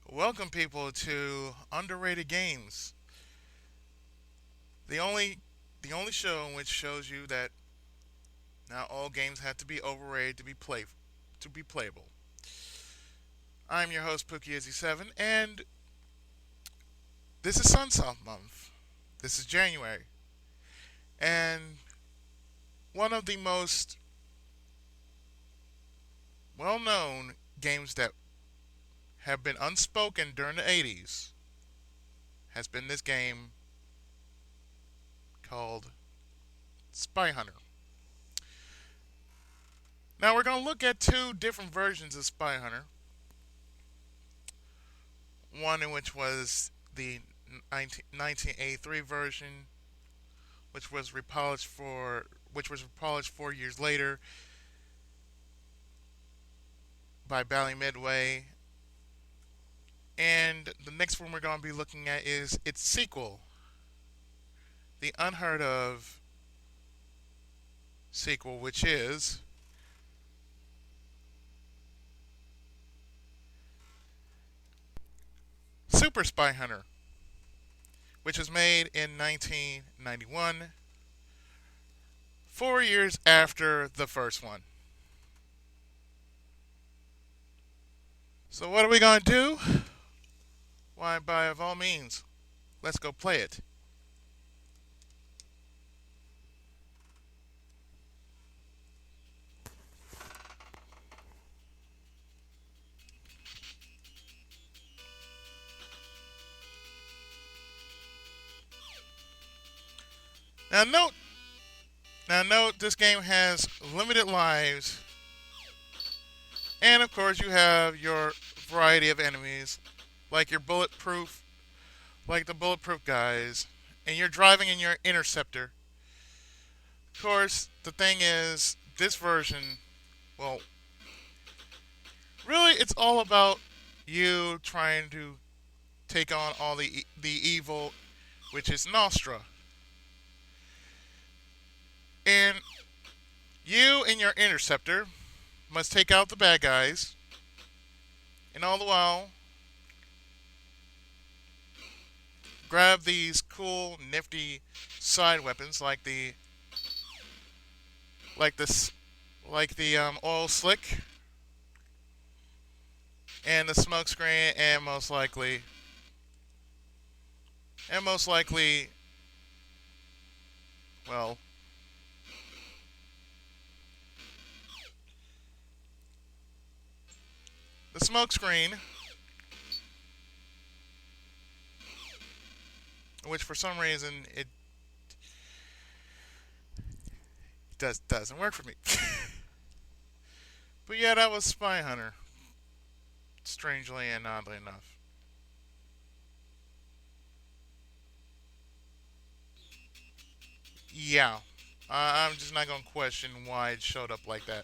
Welcome, people, to Underrated Games, the only the only show in which shows you that not all games have to be overrated to be playable. I'm your host Pookie7, and this is Sunsoft month. This is January, and one of the most well-known games that have been unspoken during the '80s has been this game called Spy Hunter. Now we're going to look at two different versions of Spy Hunter. One in which was the 1983 version, which was repolished 4 years later by Bally Midway. And the next one we're going to be looking at is its sequel, the unheard of sequel, which is Super Spy Hunter, which was made in 1991, 4 years after the first one. So, what are we going to do? Why, by all means, let's go play it. Now, note note this game has limited lives, and of course you have your variety of enemies, like your bulletproof, like the bulletproof guys, and you're driving in your interceptor. Of course, the thing is, this version, well, really, it's all about you trying to take on all the evil, which is Nostra, and you and your interceptor must take out the bad guys, and all the while grab these cool, nifty side weapons like this, like the oil slick and the smoke screen, and most likely, well, the smoke screen, which for some reason it doesn't work for me. But yeah, that was Spy Hunter. Strangely and oddly enough. Yeah, I'm just not gonna question why it showed up like that.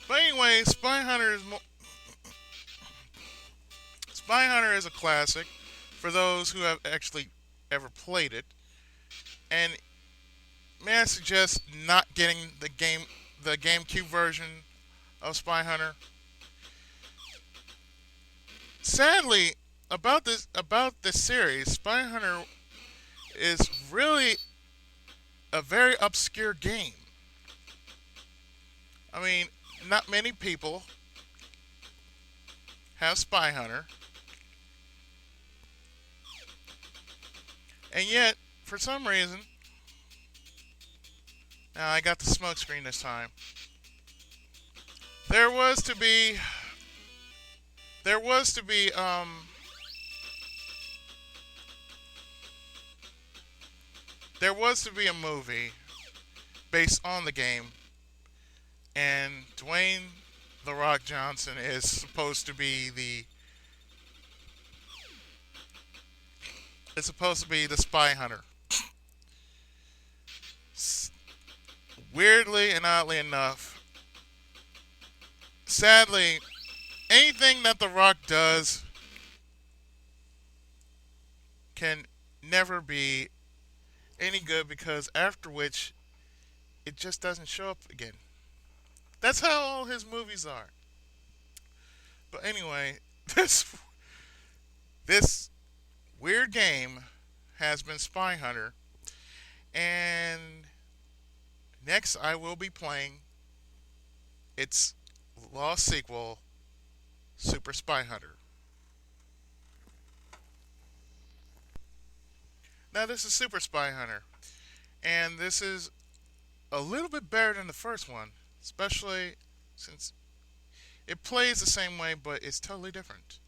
But anyway, Spy Hunter is a classic for those who have actually ever played it. And may I suggest not getting the GameCube version of Spy Hunter? Sadly, about this series, Spy Hunter is really a very obscure game. I mean, not many people have Spy Hunter, and yet, for some reason, now I got the smoke screen this time. There was to be, there was to be, there was to be a movie based on the game, and Dwayne the Rock Johnson is supposed to be the Spy Hunter. Weirdly and oddly enough, sadly, anything that The Rock does can never be any good because after which it just doesn't show up again. That's how all his movies are. But anyway, this weird game has been Spy Hunter, and next I will be playing its lost sequel, Super Spy Hunter. Now this is Super Spy Hunter, and this is a little bit better than the first one, especially since it plays the same way, but it's totally different.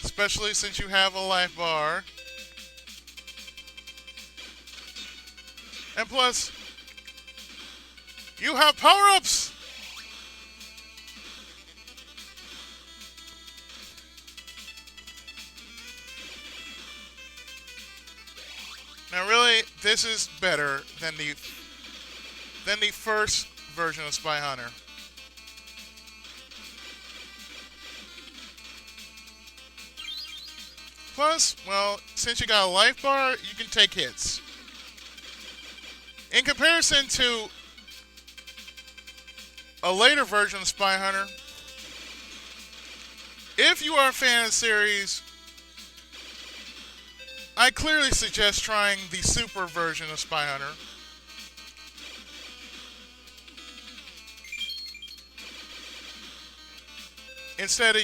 Especially since you have a life bar. And plus, you have power-ups! Now really, this is better than the first version of Spy Hunter. Plus, well, since you got a life bar, you can take hits. In comparison to a later version of Spy Hunter, if you are a fan of the series, I clearly suggest trying the super version of Spy Hunter. Instead of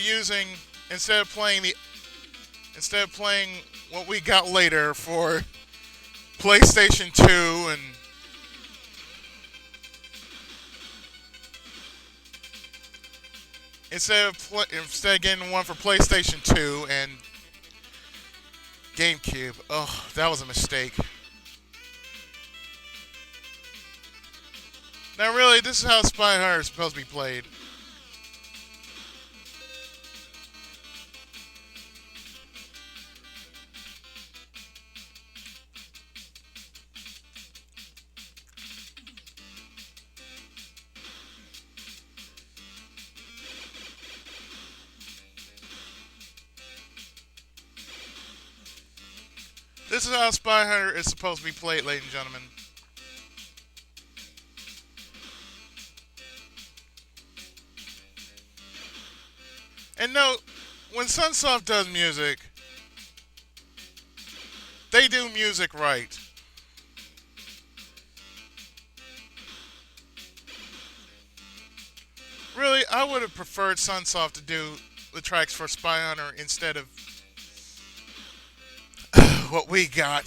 playing what we got later for PlayStation 2 and instead of getting one for PlayStation 2 and Gamecube. Oh, that was a mistake. Now really, this is how Spy Hunter is supposed to be played. This is how Spy Hunter is supposed to be played, ladies and gentlemen. And note, when Sunsoft does music, they do music right. Really, I would have preferred Sunsoft to do the tracks for Spy Hunter instead of what we got.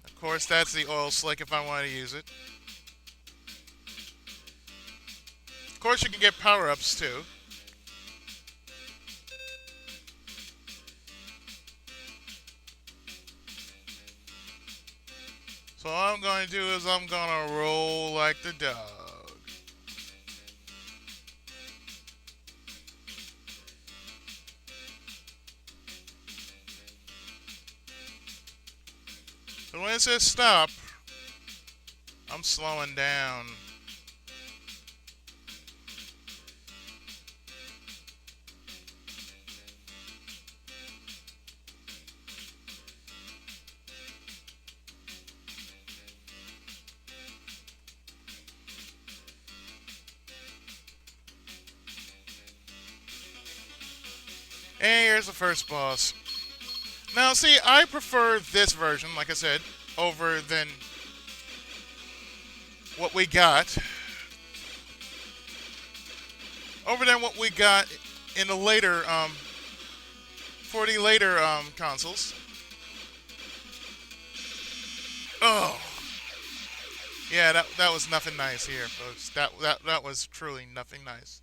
Of course, that's the oil slick if I want to use it. Of course, you can get power-ups too. So all I'm going to do is I'm going to roll like the dog. So when it says stop, I'm slowing down. And here's the first boss. Now, see, I prefer this version, like I said, over than what we got. Over than what we got in the later, for the later consoles. Oh, yeah, that was nothing nice here, folks. That was truly nothing nice.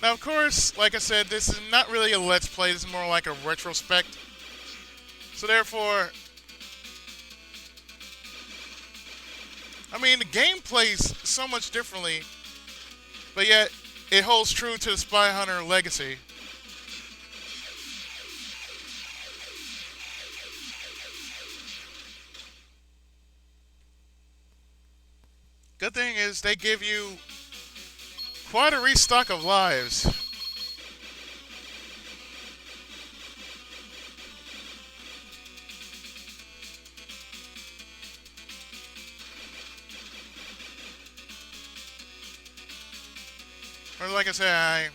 Now, of course, like I said, this is not really a Let's Play. This is more like a retrospect. So therefore, I mean, the game plays so much differently, but yet it holds true to the Spy Hunter legacy. Good thing is they give you quite a restock of lives. Or like I said, I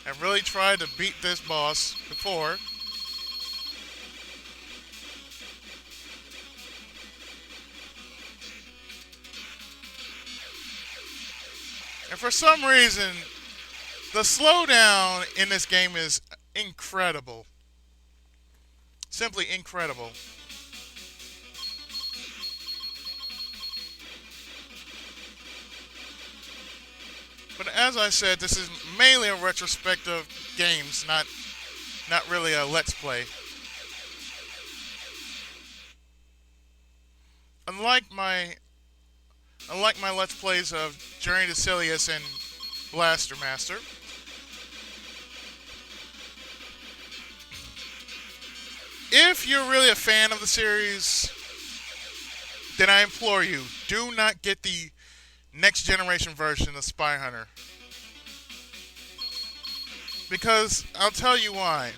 have really tried to beat this boss before. And for some reason, the slowdown in this game is incredible. Simply incredible. But as I said, this is mainly a retrospective games, not really a let's play. Unlike my unlike my let's plays of Journey to Silius and Blaster Master, if you're really a fan of the series, then I implore you, do not get the next generation version of Spy Hunter. Because I'll tell you why.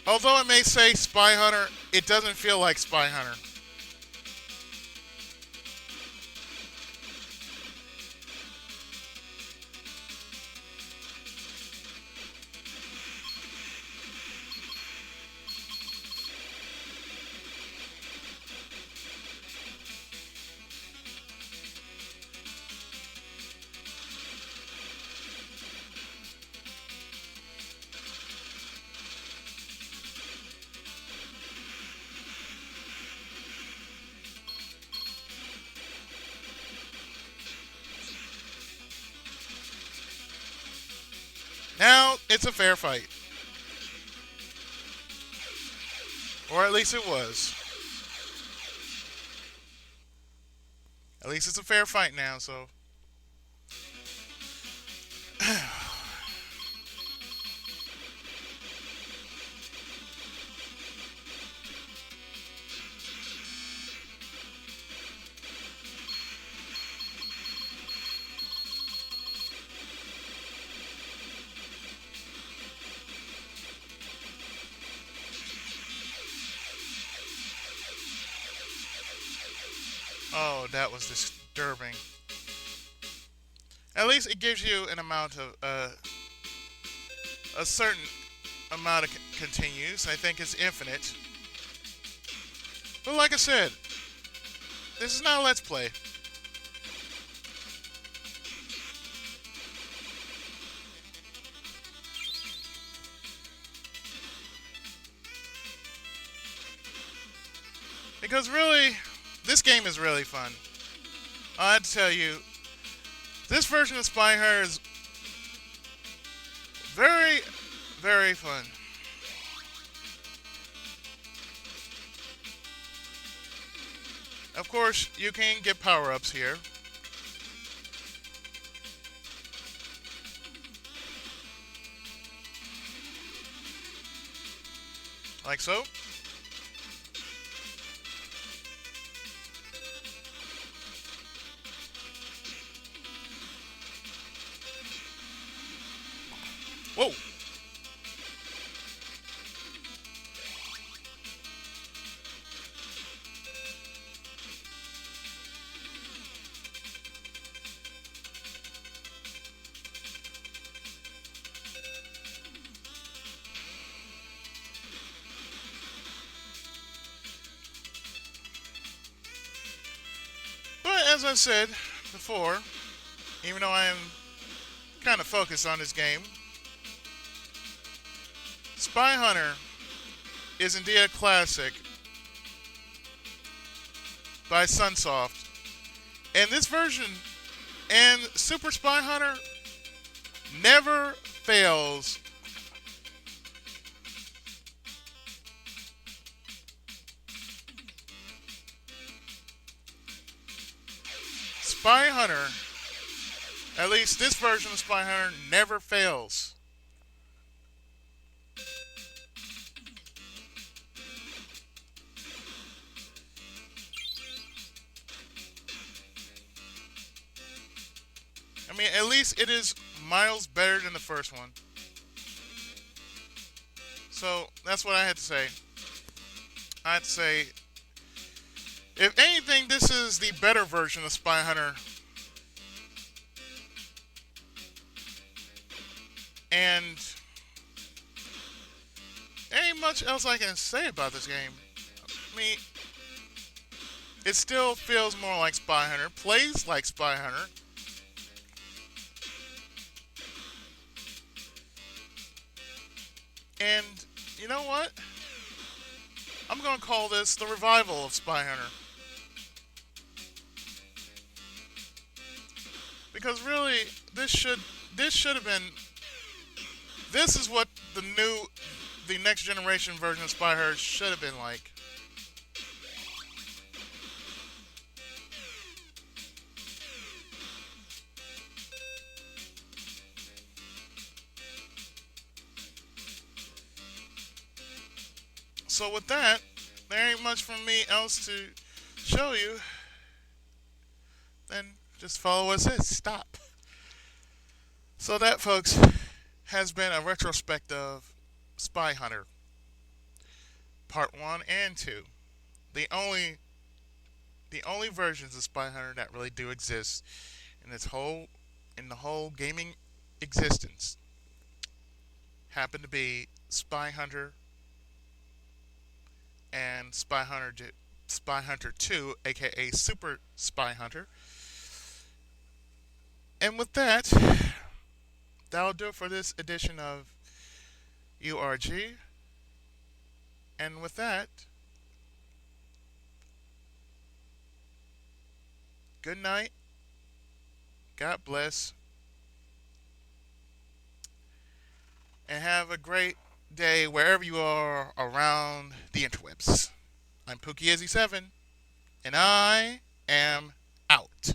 Although it may say Spy Hunter, it doesn't feel like Spy Hunter. Now, it's a fair fight. Or at least it was. At least it's a fair fight now, so. Oh, that was disturbing. At least it gives you an amount of, a certain amount of continues. I think it's infinite. But like I said, this is not a let's play. Because really, this game is really fun. I have to tell you, this version of Spy Hunter is very, very fun. Of course, you can get power-ups here. Like so. Whoa! But as I said before, even though I am kind of focused on this game, Spy Hunter is indeed a classic by Sunsoft. And this version and Super Spy Hunter never fails Spy Hunter, at least this version of Spy Hunter, never fails. I mean, at least it is miles better than the first one. So that's what I had to say. I had to say, if anything, this is the better version of Spy Hunter. And ain't much else I can say about this game. I mean, it still feels more like Spy Hunter, plays like Spy Hunter. And you know what? I'm going to call this the revival of Spy Hunter. Because really, this should have been. This is what the next generation version of Spy Hunter should have been like. So with that, there ain't much from me else to show you. Then just follow what it says. Stop. So that, folks, has been a retrospect of Spy Hunter Part 1 and 2. The only versions of Spy Hunter that really do exist in the whole gaming existence happen to be Spy Hunter and Spy Hunter 2, aka Super Spy Hunter. And with that, that'll do it for this edition of URG. And with that, good night, God bless, and have a great day wherever you are around the interwebs. I'm PookieIzzy7, and I am out.